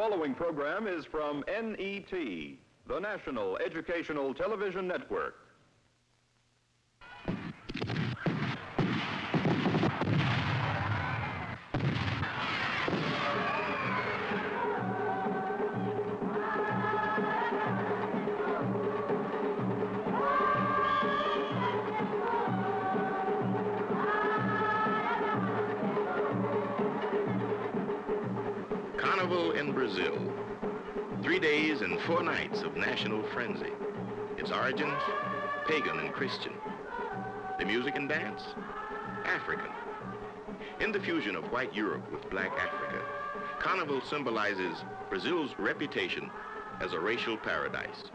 following program is from NET, the National Educational Television Network. Carnival in Brazil. 3 days and 4 nights of national frenzy. Its origins, pagan and Christian. The music and dance, African. In the fusion of white Europe with black Africa, Carnival symbolizes Brazil's reputation as a racial paradise.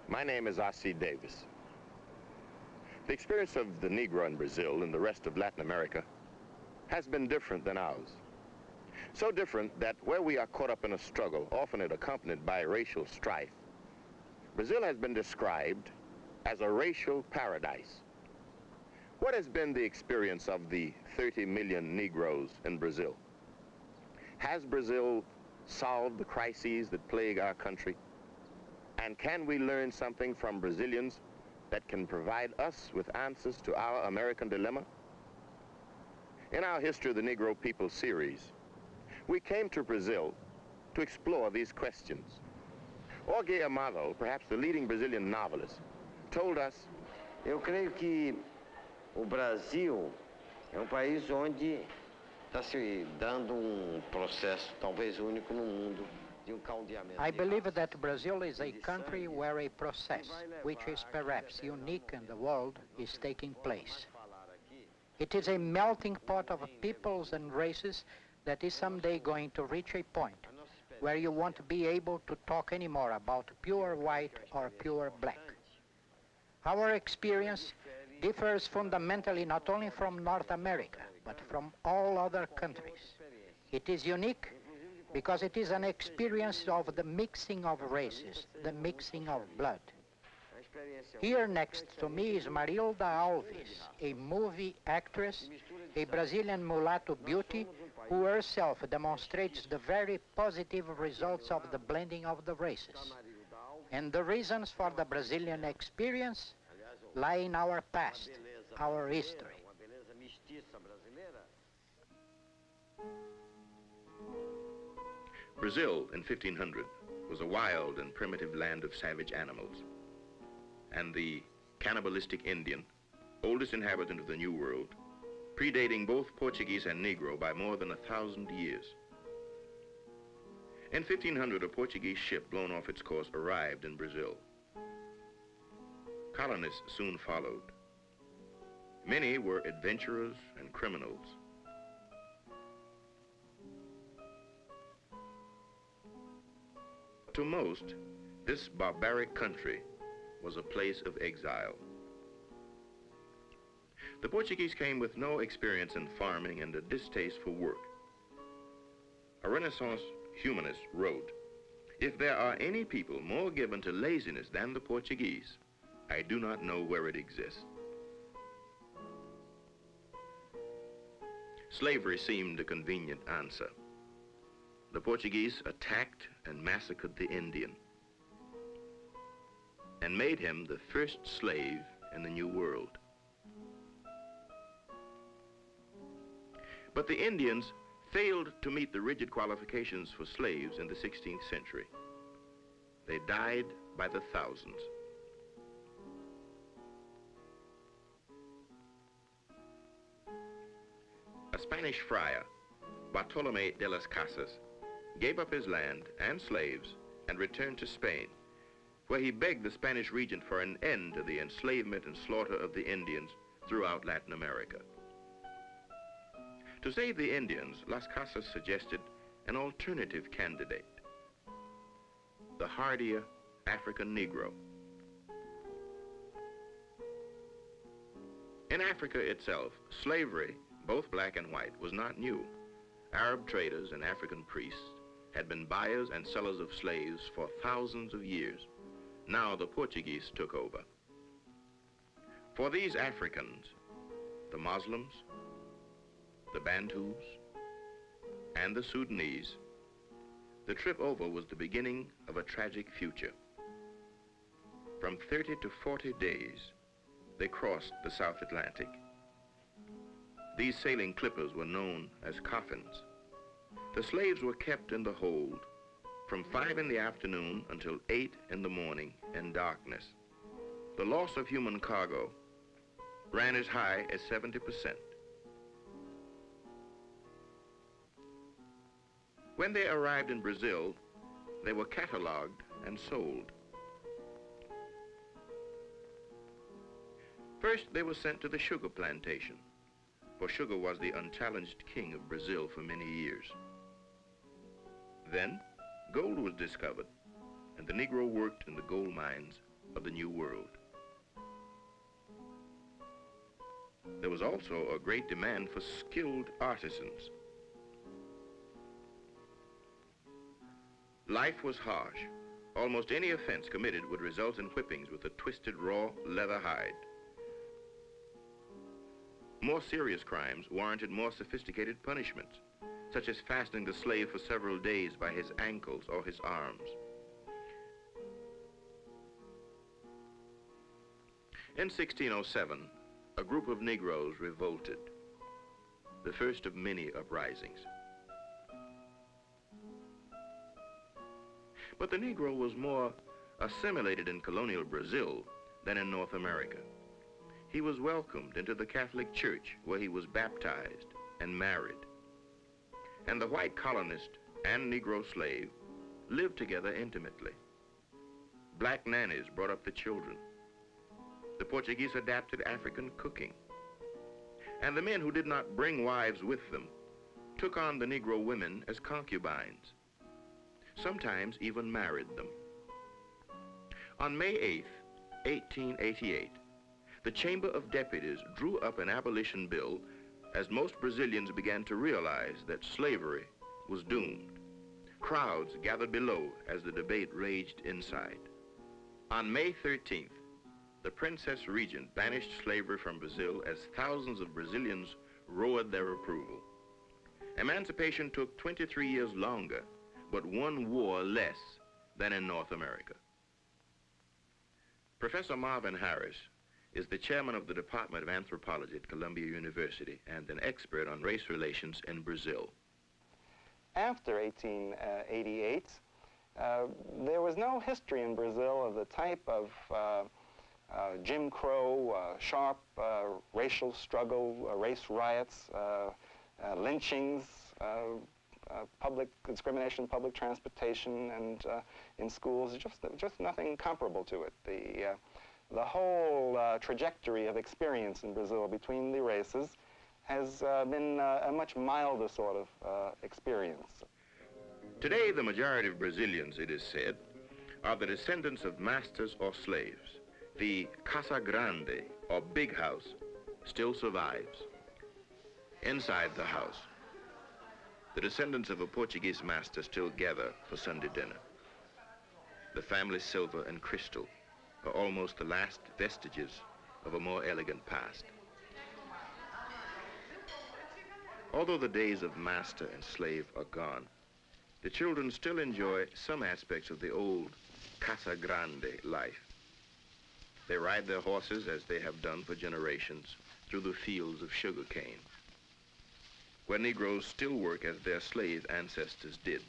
My name is Ossie Davis. The experience of the Negro in Brazil and the rest of Latin America has been different than ours. So different that where we are caught up in a struggle, often it accompanied by racial strife, Brazil has been described as a racial paradise. What has been the experience of the 30 million Negroes in Brazil? Has Brazil solved the crises that plague our country? And can we learn something from Brazilians that can provide us with answers to our American dilemma? In our History of the Negro People series, we came to Brazil to explore these questions. Jorge Amado, perhaps the leading Brazilian novelist, told us, Eu creio que o Brasil é país onde está se dando processo talvez único no mundo. I believe that Brazil is a country where a process, which is perhaps unique in the world, is taking place. It is a melting pot of peoples and races that is someday going to reach a point where you won't be able to talk anymore about pure white or pure black. Our experience differs fundamentally not only from North America, but from all other countries. It is unique because it is an experience of the mixing of races, the mixing of blood. Here next to me is Marilda Alves, a movie actress, a Brazilian mulatto beauty, who herself demonstrates the very positive results of the blending of the races. And the reasons for the Brazilian experience lie in our past, our history. Brazil in 1500 was a wild and primitive land of savage animals. And the cannibalistic Indian, oldest inhabitant of the New World, predating both Portuguese and Negro by more than 1,000 years. In 1500, a Portuguese ship blown off its course arrived in Brazil. Colonists soon followed. Many were adventurers and criminals. To most, this barbaric country was a place of exile. The Portuguese came with no experience in farming and a distaste for work. A Renaissance humanist wrote, "If there are any people more given to laziness than the Portuguese, I do not know where it exists." Slavery seemed a convenient answer. The Portuguese attacked and massacred the Indian and made him the first slave in the New World. But the Indians failed to meet the rigid qualifications for slaves in the 16th century. They died by the thousands. A Spanish friar, Bartolomé de las Casas, gave up his land and slaves and returned to Spain, where he begged the Spanish regent for an end to the enslavement and slaughter of the Indians throughout Latin America. To save the Indians, Las Casas suggested an alternative candidate, the hardier African Negro. In Africa itself, slavery, both black and white, was not new. Arab traders and African priests had been buyers and sellers of slaves for thousands of years. Now the Portuguese took over. For these Africans, the Muslims, the Bantus, and the Sudanese, the trip over was the beginning of a tragic future. From 30 to 40 days, they crossed the South Atlantic. These sailing clippers were known as coffins. The slaves were kept in the hold from 5 in the afternoon until 8 in the morning in darkness. The loss of human cargo ran as high as 70%. When they arrived in Brazil, they were cataloged and sold. First, they were sent to the sugar plantation, for sugar was the unchallenged king of Brazil for many years. Then, gold was discovered, and the Negro worked in the gold mines of the New World. There was also a great demand for skilled artisans. Life was harsh. Almost any offense committed would result in whippings with a twisted raw leather hide. More serious crimes warranted more sophisticated punishments, such as fastening the slave for several days by his ankles or his arms. In 1607, a group of Negroes revolted, the first of many uprisings. But the Negro was more assimilated in colonial Brazil than in North America. He was welcomed into the Catholic Church, where he was baptized and married. And the white colonist and Negro slave lived together intimately. Black nannies brought up the children. The Portuguese adapted African cooking. And the men who did not bring wives with them took on the Negro women as concubines, sometimes even married them. On May 8th, 1888, the Chamber of Deputies drew up an abolition bill as most Brazilians began to realize that slavery was doomed. Crowds gathered below as the debate raged inside. On May 13th, the Princess Regent banished slavery from Brazil as thousands of Brazilians roared their approval. Emancipation took 23 years longer, but one war less than in North America. Professor Marvin Harris is the chairman of the Department of Anthropology at Columbia University and an expert on race relations in Brazil. After 1888, there was no history in Brazil of the type of Jim Crow, sharp racial struggle, race riots, lynchings, public discrimination, public transportation, and in schools. Just nothing comparable to it. The whole trajectory of experience in Brazil between the races has been a much milder sort of experience. Today, the majority of Brazilians, it is said, are the descendants of masters or slaves. The Casa Grande, or big house, still survives. Inside the house, the descendants of a Portuguese master still gather for Sunday dinner. The family silver and crystal are almost the last vestiges of a more elegant past. Although the days of master and slave are gone, the children still enjoy some aspects of the old Casa Grande life. They ride their horses, as they have done for generations, through the fields of sugarcane, where Negroes still work as their slave ancestors did,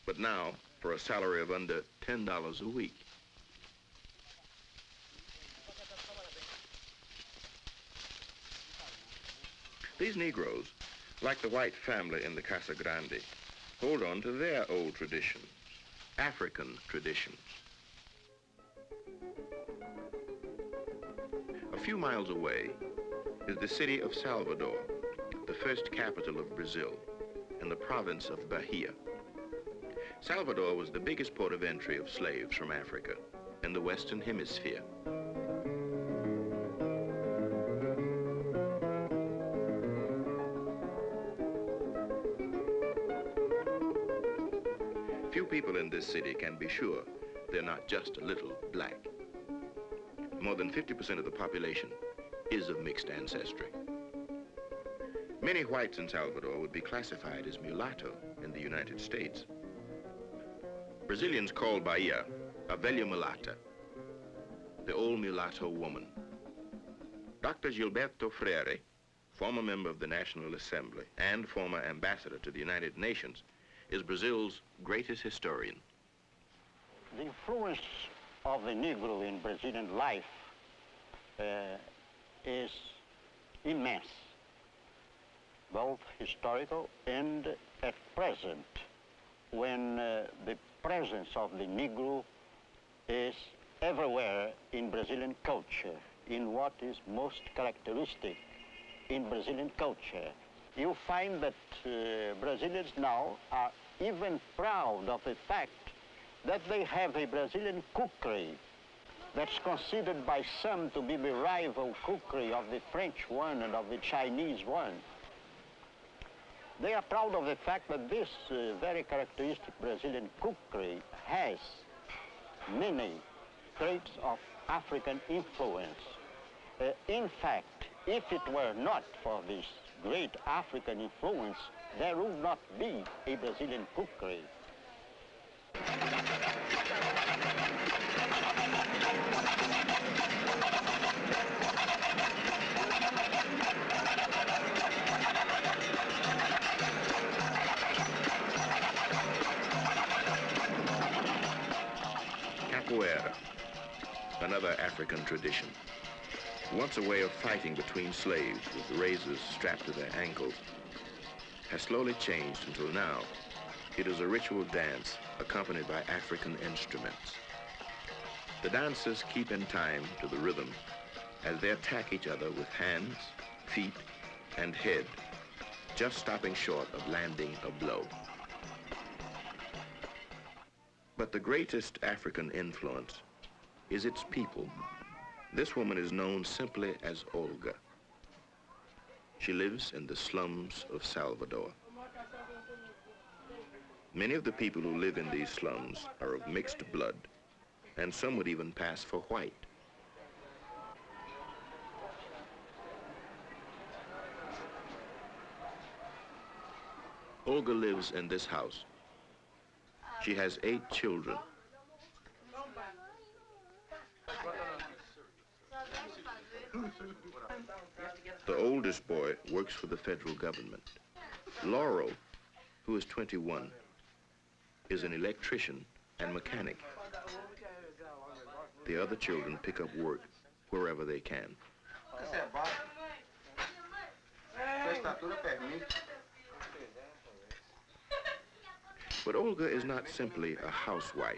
but now for a salary of under $10 a week. These Negroes, like the white family in the Casa Grande, hold on to their old traditions, African traditions. A few miles away is the city of Salvador, the first capital of Brazil, in the province of Bahia. Salvador was the biggest port of entry of slaves from Africa in the Western Hemisphere. Few people in this city can be sure they're not just a little black. More than 50% of the population is of mixed ancestry. Many whites in Salvador would be classified as mulatto in the United States. Brazilians call Bahia a velha mulata, the old mulatto woman. Dr. Gilberto Freyre, former member of the National Assembly and former ambassador to the United Nations, is Brazil's greatest historian. The influence of the Negro in Brazilian life is immense, both historical and at present, when the presence of the Negro is everywhere in Brazilian culture, in what is most characteristic in Brazilian culture. You find that Brazilians now are even proud of the fact that they have a Brazilian cookery that's considered by some to be the rival cookery of the French one and of the Chinese one. They are proud of the fact that this very characteristic Brazilian cookery has many traits of African influence. In fact, if it were not for this great African influence, there would not be a Brazilian cookery. Capoeira, another African tradition. Once a way of fighting between slaves with razors strapped to their ankles, has slowly changed until now it is a ritual dance accompanied by African instruments. The dancers keep in time to the rhythm as they attack each other with hands, feet, and head, just stopping short of landing a blow. But the greatest African influence is its people. This woman is known simply as Olga. She lives in the slums of Salvador. Many of the people who live in these slums are of mixed blood, and some would even pass for white. Olga lives in this house. She has 8 children. The oldest boy works for the federal government. Laurel, who is 21, is an electrician and mechanic. The other children pick up work wherever they can. But Olga is not simply a housewife.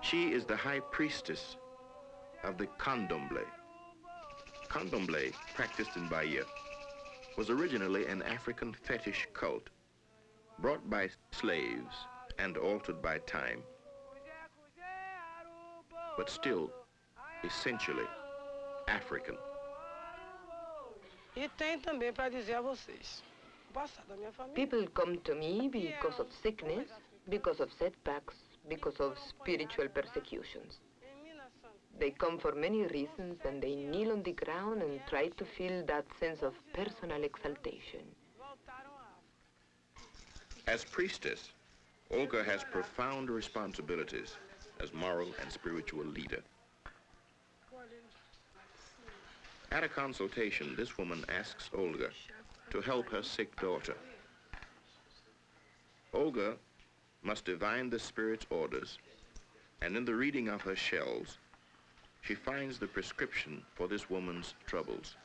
She is the high priestess of the Candomblé. Candomblé, practiced in Bahia, was originally an African fetish cult brought by slaves and altered by time, but still essentially African. E tem também para dizer a vocês, o passado da minha família. People come to me because of sickness, because of setbacks, because of spiritual persecutions. They come for many reasons and they kneel on the ground and try to feel that sense of personal exaltation. As priestess, Olga has profound responsibilities as moral and spiritual leader. At a consultation, this woman asks Olga to help her sick daughter. Olga must divine the spirit's orders, and in the reading of her shells, she finds the prescription for this woman's troubles.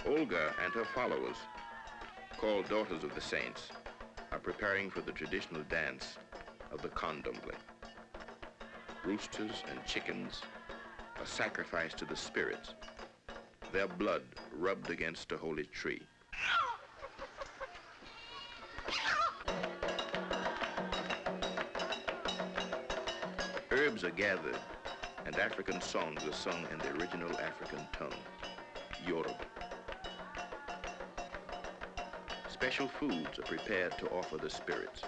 Olga and her followers called Daughters of the Saints, are preparing for the traditional dance of the Candomblé. Roosters and chickens are sacrificed to the spirits, their blood rubbed against a holy tree. Herbs are gathered, and African songs are sung in the original African tongue, Yoruba. Special foods are prepared to offer the spirits.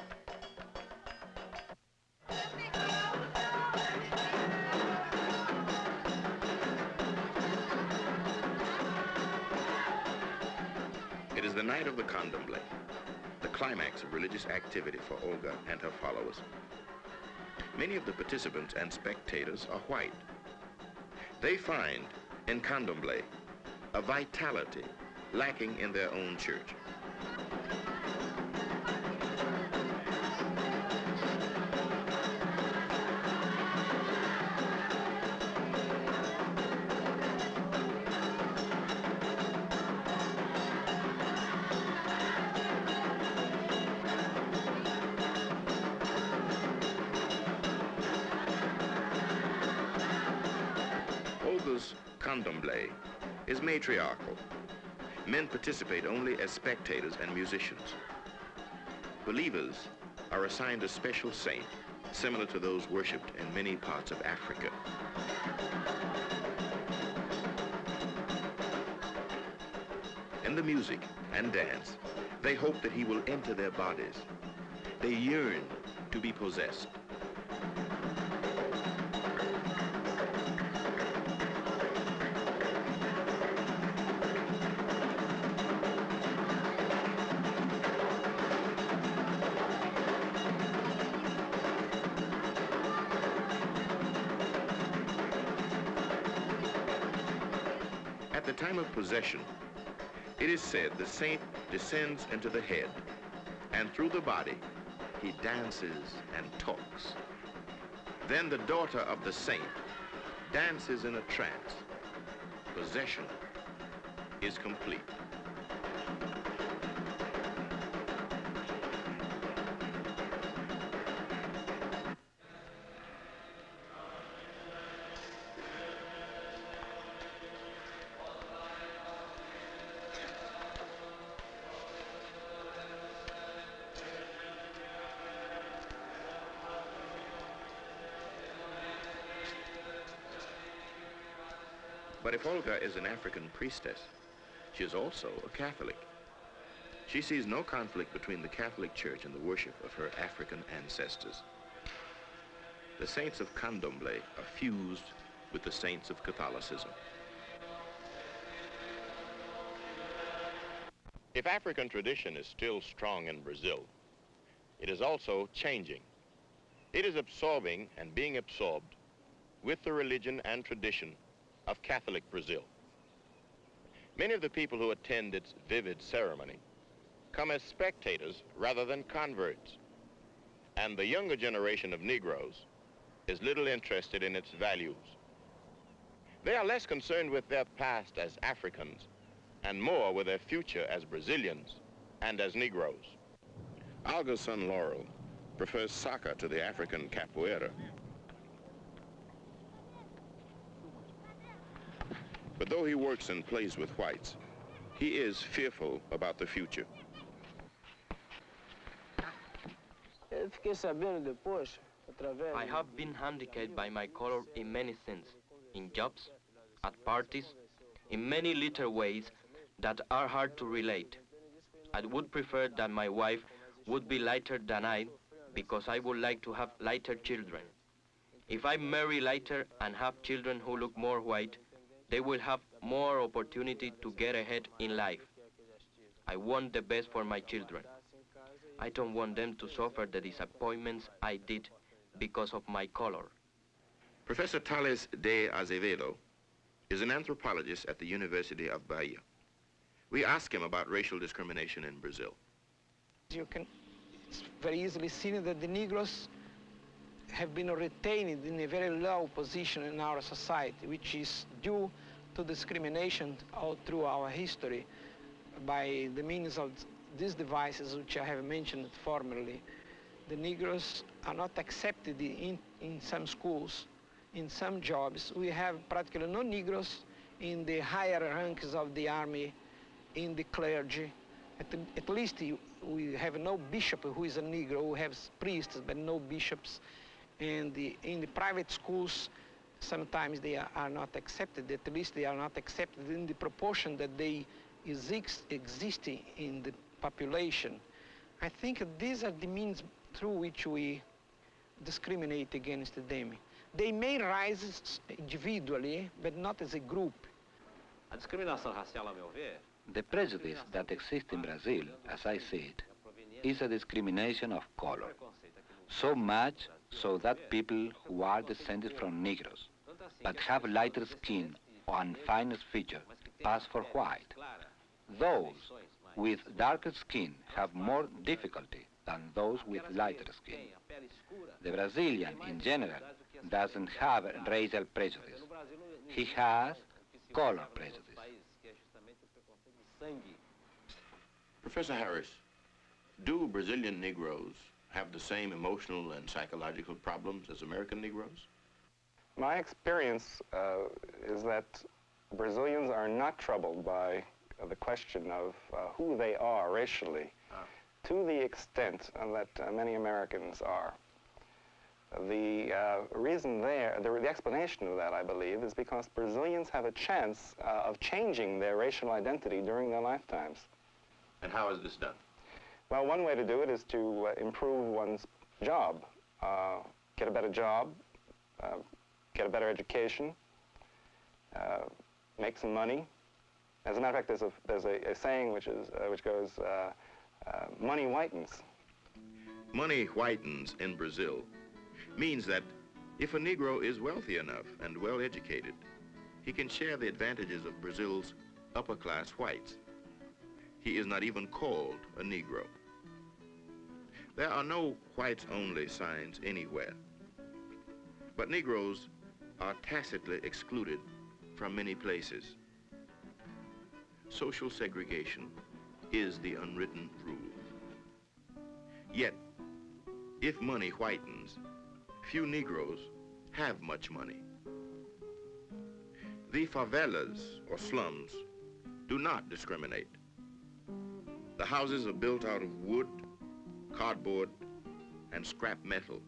It is the night of the Candomblé, the climax of religious activity for Olga and her followers. Many of the participants and spectators are white. They find in Candomblé a vitality lacking in their own church. Olga's Candomblé is matriarchal. Men participate only as spectators and musicians. Believers are assigned a special saint, similar to those worshipped in many parts of Africa. In the music and dance, they hope that he will enter their bodies. They yearn to be possessed. At the time of possession, it is said the saint descends into the head, and through the body, he dances and talks. Then the daughter of the saint dances in a trance. Possession is complete. But if Olga is an African priestess, she is also a Catholic. She sees no conflict between the Catholic Church and the worship of her African ancestors. The saints of Candomblé are fused with the saints of Catholicism. If African tradition is still strong in Brazil, it is also changing. It is absorbing and being absorbed with the religion and tradition of Catholic Brazil. Many of the people who attend its vivid ceremony come as spectators rather than converts, and the younger generation of Negroes is little interested in its values. They are less concerned with their past as Africans and more with their future as Brazilians and as Negroes. Olga's son Laurel prefers soccer to the African Capoeira. But though he works and plays with whites, he is fearful about the future. I have been handicapped by my color in many things, in jobs, at parties, in many little ways that are hard to relate. I would prefer that my wife would be lighter than I, because I would like to have lighter children. If I marry lighter and have children who look more white, they will have more opportunity to get ahead in life. I want the best for my children. I don't want them to suffer the disappointments I did because of my color. Professor Thales de Azevedo is an anthropologist at the University of Bahia. We ask him about racial discrimination in Brazil. You can very easily see that the Negroes have been retained in a very low position in our society, which is due to discrimination all through our history by the means of these devices which I have mentioned formerly, the Negroes are not accepted in some schools, in some jobs. We have practically no Negroes in the higher ranks of the army, in the clergy. At least we have no bishop who is a Negro. We have priests, but no bishops. And in the private schools, sometimes they are not accepted. At least they are not accepted in the proportion that they exist in the population. I think these are the means through which we discriminate against them. They may rise individually, but not as a group. A discriminação racial, a meu ver, the prejudice that exists in Brazil, as I see it, is a discrimination of color. So much so that people who are descended from Negroes, but have lighter skin and finer features, pass for white. Those with darker skin have more difficulty than those with lighter skin. The Brazilian, in general, doesn't have racial prejudice. He has color prejudice. Professor Harris, do Brazilian Negroes have the same emotional and psychological problems as American Negroes? My experience is that Brazilians are not troubled by the question of who they are racially to the extent that many Americans are. The reason there, the explanation of that, I believe, is because Brazilians have a chance of changing their racial identity during their lifetimes. And how is this done? Well, one way to do it is to improve one's job, get a better job, get a better education, make some money. As a matter of fact, there's a saying which goes, money whitens. Money whitens in Brazil means that if a Negro is wealthy enough and well educated, he can share the advantages of Brazil's upper-class whites. He is not even called a Negro. There are no whites-only signs anywhere, but Negroes are tacitly excluded from many places. Social segregation is the unwritten rule. Yet, if money whitens, few Negroes have much money. The favelas, or slums, do not discriminate. The houses are built out of wood, cardboard, and scrap metal.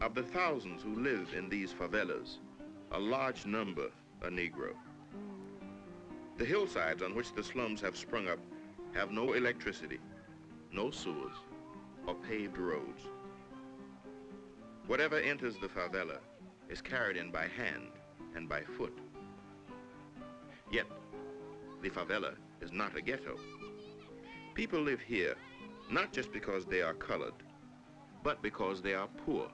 Of the thousands who live in these favelas, a large number are Negro. The hillsides on which the slums have sprung up have no electricity, no sewers, or paved roads. Whatever enters the favela is carried in by hand and by foot. Yet, the favela is not a ghetto. People live here not just because they are colored, but because they are poor.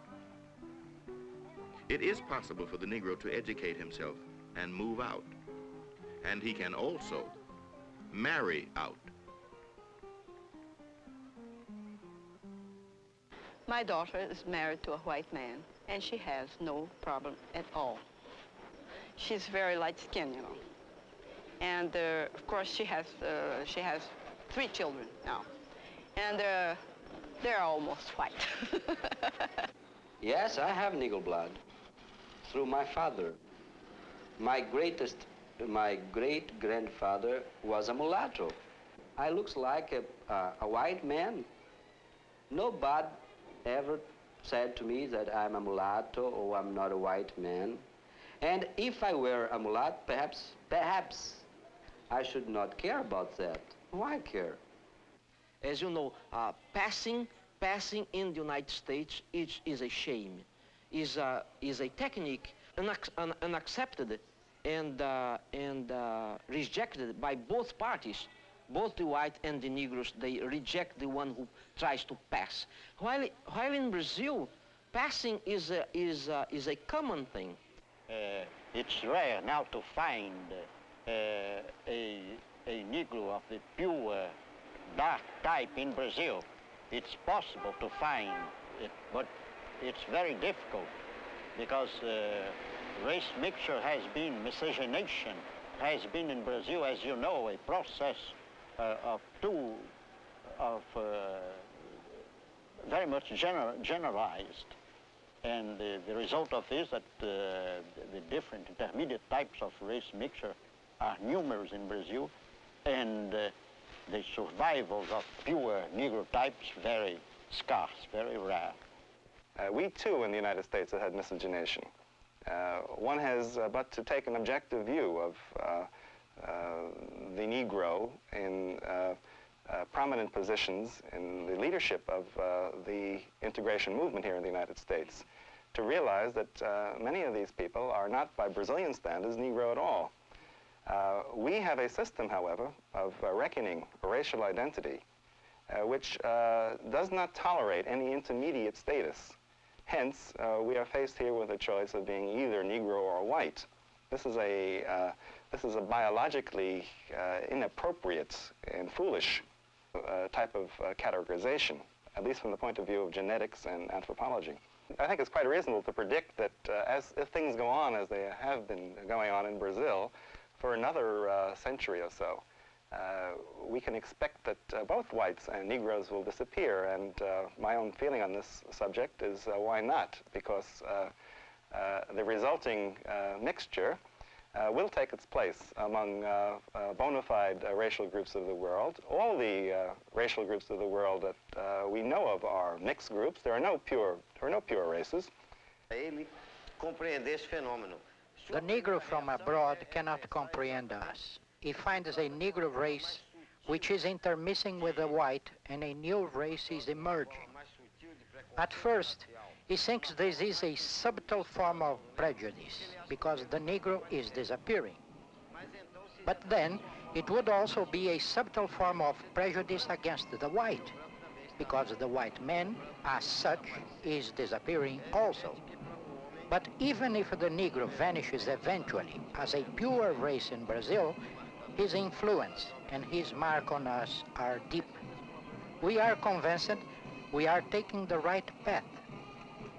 It is possible for the Negro to educate himself and move out, and he can also marry out. My daughter is married to a white man, and she has no problem at all. She's very light-skinned, you know. And of course, she has 3 children now, and they're almost white. Yes, I have Negro blood through my father. My great-grandfather was a mulatto. I looks like a white man. Nobody ever said to me that I'm a mulatto or I'm not a white man. And if I were a mulatto, perhaps I should not care about that. Why care? As you know, passing in the United States is a shame, is a technique unaccepted and rejected by both parties. Both the white and the Negroes, they reject the one who tries to pass. While in Brazil, passing is a common thing. It's rare now to find a Negro of the pure dark type in Brazil. It's possible to find it, but it's very difficult because race mixture has been, miscegenation has been in Brazil, as you know, a process very much generalized. And the result of this that the different intermediate types of race mixture are numerous in Brazil, and the survivals of pure Negro types very scarce, very rare. We too in the United States have had miscegenation. One has but to take an objective view of the Negro in prominent positions in the leadership of the integration movement here in the United States to realize that many of these people are not, by Brazilian standards, Negro at all. We have a system, however, of reckoning racial identity which does not tolerate any intermediate status. Hence, we are faced here with a choice of being either Negro or white. This is a biologically inappropriate and foolish type of categorization, at least from the point of view of genetics and anthropology. I think it's quite reasonable to predict that if things go on as they have been going on in Brazil for another century or so, we can expect that both whites and Negroes will disappear. And my own feeling on this subject is why not? Because the resulting mixture will take its place among bona fide racial groups of the world. All the racial groups of the world that we know of are mixed groups. There are no pure races. The Negro from abroad cannot comprehend us. He finds a Negro race which is intermixing with the white, and a new race is emerging. At first, he thinks this is a subtle form of prejudice, because the Negro is disappearing. But then, it would also be a subtle form of prejudice against the white, because the white man, as such, is disappearing also. But even if the Negro vanishes eventually as a pure race in Brazil, his influence and his mark on us are deep. We are convinced we are taking the right path,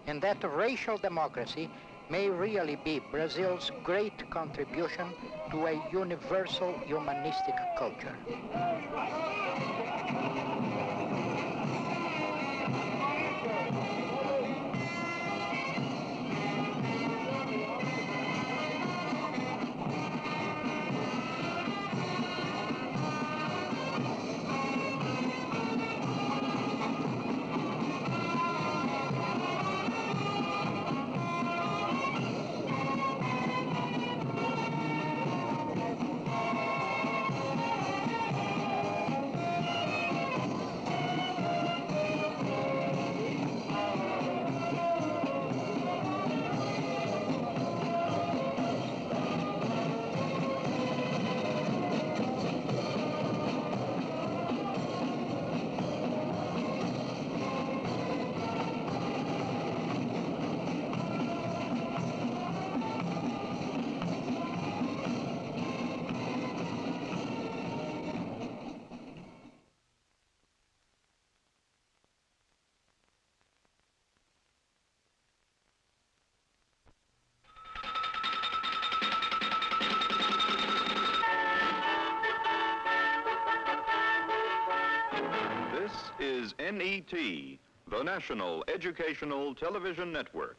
and that racial democracy may really be Brazil's great contribution to a universal humanistic culture. This is NET, the National Educational Television Network.